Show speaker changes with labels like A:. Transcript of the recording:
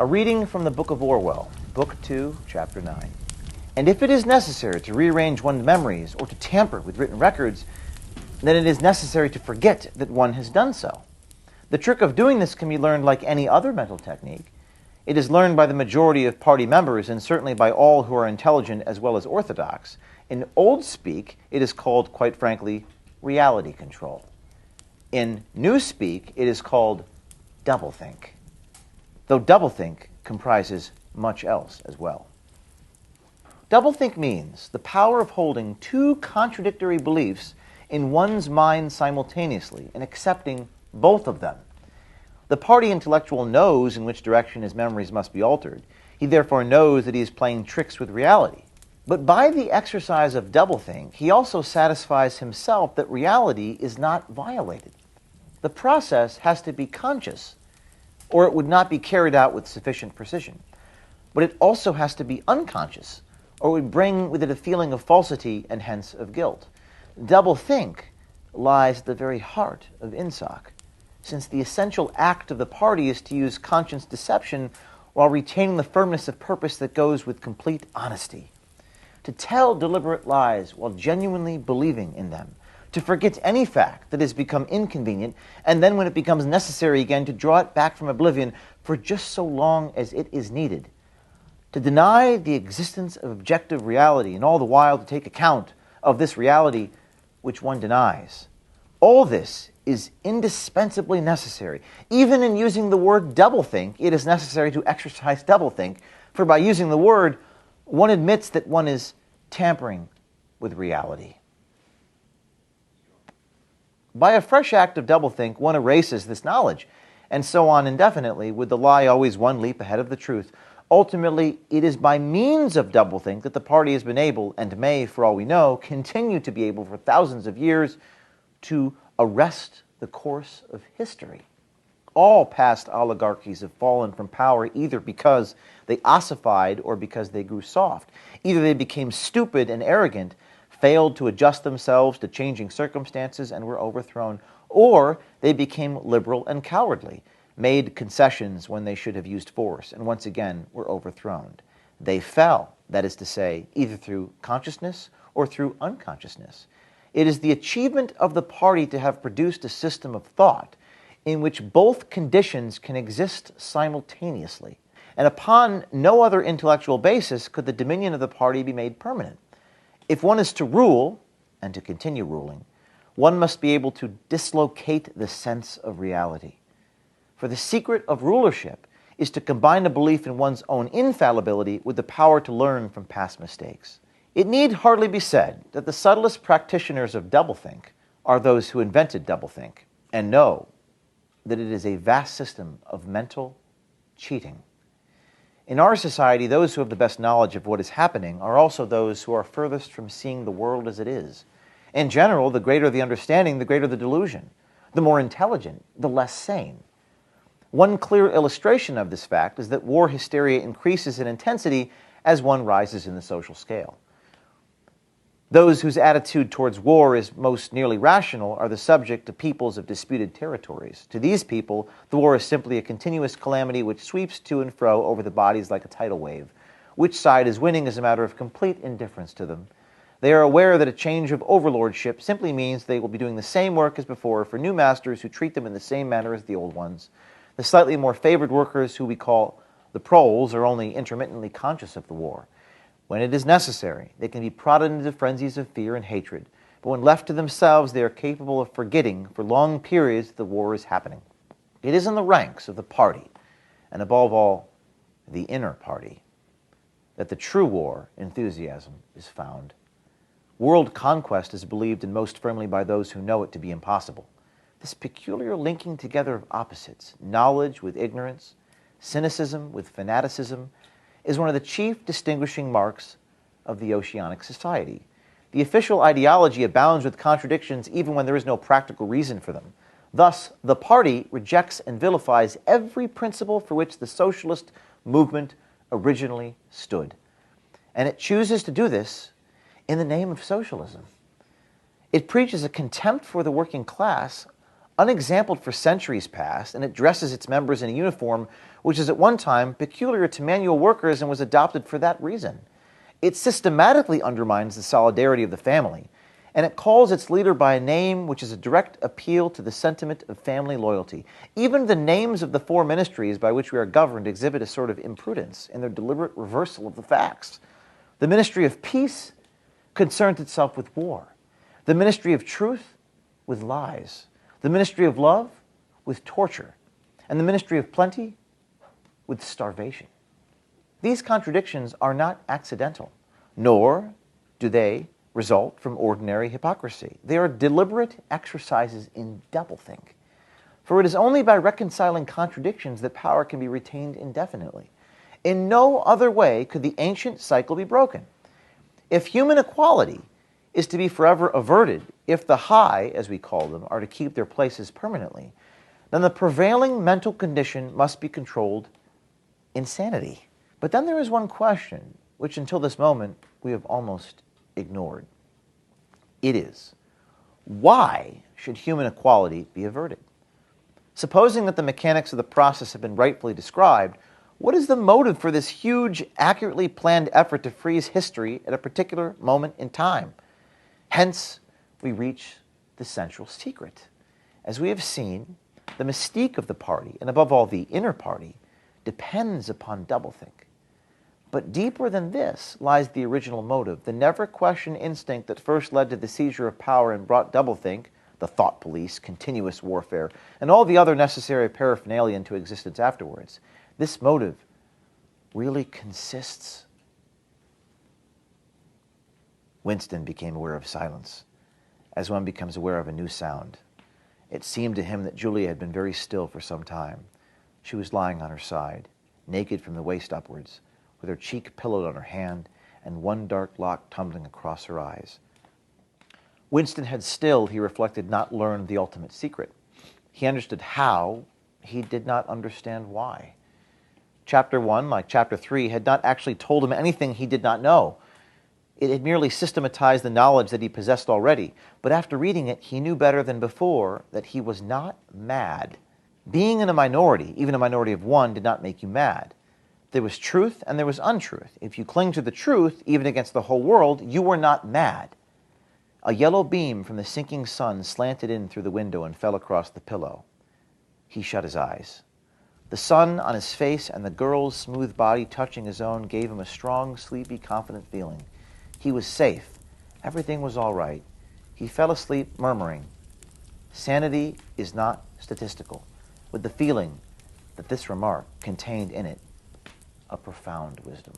A: A reading from the book of Orwell, Book 2, Chapter 9. And if it is necessary to rearrange one's memories or to tamper with written records, then it is necessary to forget that one has done so. The trick of doing this can be learned like any other mental technique. It is learned by the majority of party members and certainly by all who are intelligent as well as orthodox. In old speak, it is called, quite frankly, reality control. In new speak, it is called doublethink, though doublethink comprises much else as well. Doublethink means the power of holding two contradictory beliefs in one's mind simultaneously and accepting both of them. The party intellectual knows in which direction his memories must be altered. He therefore knows that he is playing tricks with reality. But by the exercise of doublethink, he also satisfies himself that reality is not violated. The process has to be conscious, or it would not be carried out with sufficient precision. But it also has to be unconscious, or it would bring with it a feeling of falsity and hence of guilt. Doublethink lies at the very heart of INSOC, since the essential act of the party is to use conscious deception while retaining the firmness of purpose that goes with complete honesty. To tell deliberate lies while genuinely believing in them, to forget any fact that has become inconvenient, and then when it becomes necessary again to draw it back from oblivion for just so long as it is needed. To deny the existence of objective reality and all the while to take account of this reality which one denies. All this is indispensably necessary. Even in using the word doublethink, it is necessary to exercise doublethink, for by using the word, one admits that one is tampering with reality. By a fresh act of doublethink, one erases this knowledge, and so on indefinitely, with the lie always one leap ahead of the truth. Ultimately, it is by means of doublethink that the party has been able, and may, for all we know, continue to be able for thousands of years, to arrest the course of history. All past oligarchies have fallen from power either because they ossified or because they grew soft. Either they became stupid and arrogant, failed to adjust themselves to changing circumstances and were overthrown, or they became liberal and cowardly, made concessions when they should have used force, and once again were overthrown. They fell, that is to say, either through consciousness or through unconsciousness. It is the achievement of the party to have produced a system of thought in which both conditions can exist simultaneously, and upon no other intellectual basis could the dominion of the party be made permanent. If one is to rule, and to continue ruling, one must be able to dislocate the sense of reality. For the secret of rulership is to combine a belief in one's own infallibility with the power to learn from past mistakes. It need hardly be said that the subtlest practitioners of doublethink are those who invented doublethink and know that it is a vast system of mental cheating. In our society, those who have the best knowledge of what is happening are also those who are furthest from seeing the world as it is. In general, the greater the understanding, the greater the delusion. The more intelligent, the less sane. One clear illustration of this fact is that war hysteria increases in intensity as one rises in the social scale. Those whose attitude towards war is most nearly rational are the subject of peoples of disputed territories. To these people, the war is simply a continuous calamity which sweeps to and fro over the bodies like a tidal wave. Which side is winning is a matter of complete indifference to them. They are aware that a change of overlordship simply means they will be doing the same work as before for new masters who treat them in the same manner as the old ones. The slightly more favored workers, who we call the proles, are only intermittently conscious of the war. When it is necessary, they can be prodded into frenzies of fear and hatred, but when left to themselves, they are capable of forgetting for long periods that the war is happening. It is in the ranks of the party, and above all, the inner party, that the true war enthusiasm is found. World conquest is believed in most firmly by those who know it to be impossible. This peculiar linking together of opposites, knowledge with ignorance, cynicism with fanaticism, is one of the chief distinguishing marks of the oceanic society. The official ideology abounds with contradictions even when there is no practical reason for them. Thus, the party rejects and vilifies every principle for which the socialist movement originally stood. And it chooses to do this in the name of socialism. It preaches a contempt for the working class unexampled for centuries past, and it dresses its members in a uniform which is at one time peculiar to manual workers and was adopted for that reason. It systematically undermines the solidarity of the family, and it calls its leader by a name which is a direct appeal to the sentiment of family loyalty. Even the names of the four ministries by which we are governed exhibit a sort of imprudence in their deliberate reversal of the facts. The ministry of peace concerns itself with war, the ministry of truth with lies, the ministry of love with torture, and the ministry of plenty with starvation. These contradictions are not accidental, nor do they result from ordinary hypocrisy. They are deliberate exercises in doublethink. For it is only by reconciling contradictions that power can be retained indefinitely. In no other way could the ancient cycle be broken. If human equality is to be forever averted, if the high, as we call them, are to keep their places permanently, then the prevailing mental condition must be controlled insanity. But then there is one question, which until this moment we have almost ignored. It is, why should human equality be averted? Supposing that the mechanics of the process have been rightfully described, what is the motive for this huge, accurately planned effort to freeze history at a particular moment in time? Hence, we reach the central secret. As we have seen, the mystique of the party, and above all the inner party, depends upon doublethink. But deeper than this lies the original motive, the never-questioned instinct that first led to the seizure of power and brought doublethink, the thought police, continuous warfare, and all the other necessary paraphernalia into existence afterwards. This motive really consists. Winston became aware of silence, as one becomes aware of a new sound. It seemed to him that Julia had been very still for some time. She was lying on her side, naked from the waist upwards, with her cheek pillowed on her hand and one dark lock tumbling across her eyes. Winston had still, he reflected, not learned the ultimate secret. He understood how, he did not understand why. Chapter 1, like Chapter 3, had not actually told him anything he did not know. It had merely systematized the knowledge that he possessed already. But after reading it, he knew better than before that he was not mad. Being in a minority, even a minority of one, did not make you mad. There was truth and there was untruth. If you cling to the truth, even against the whole world, you were not mad. A yellow beam from the sinking sun slanted in through the window and fell across the pillow. He shut his eyes. The sun on his face and the girl's smooth body touching his own gave him a strong, sleepy, confident feeling. He was safe. Everything was all right. He fell asleep murmuring, "Sanity is not statistical," with the feeling that this remark contained in it a profound wisdom.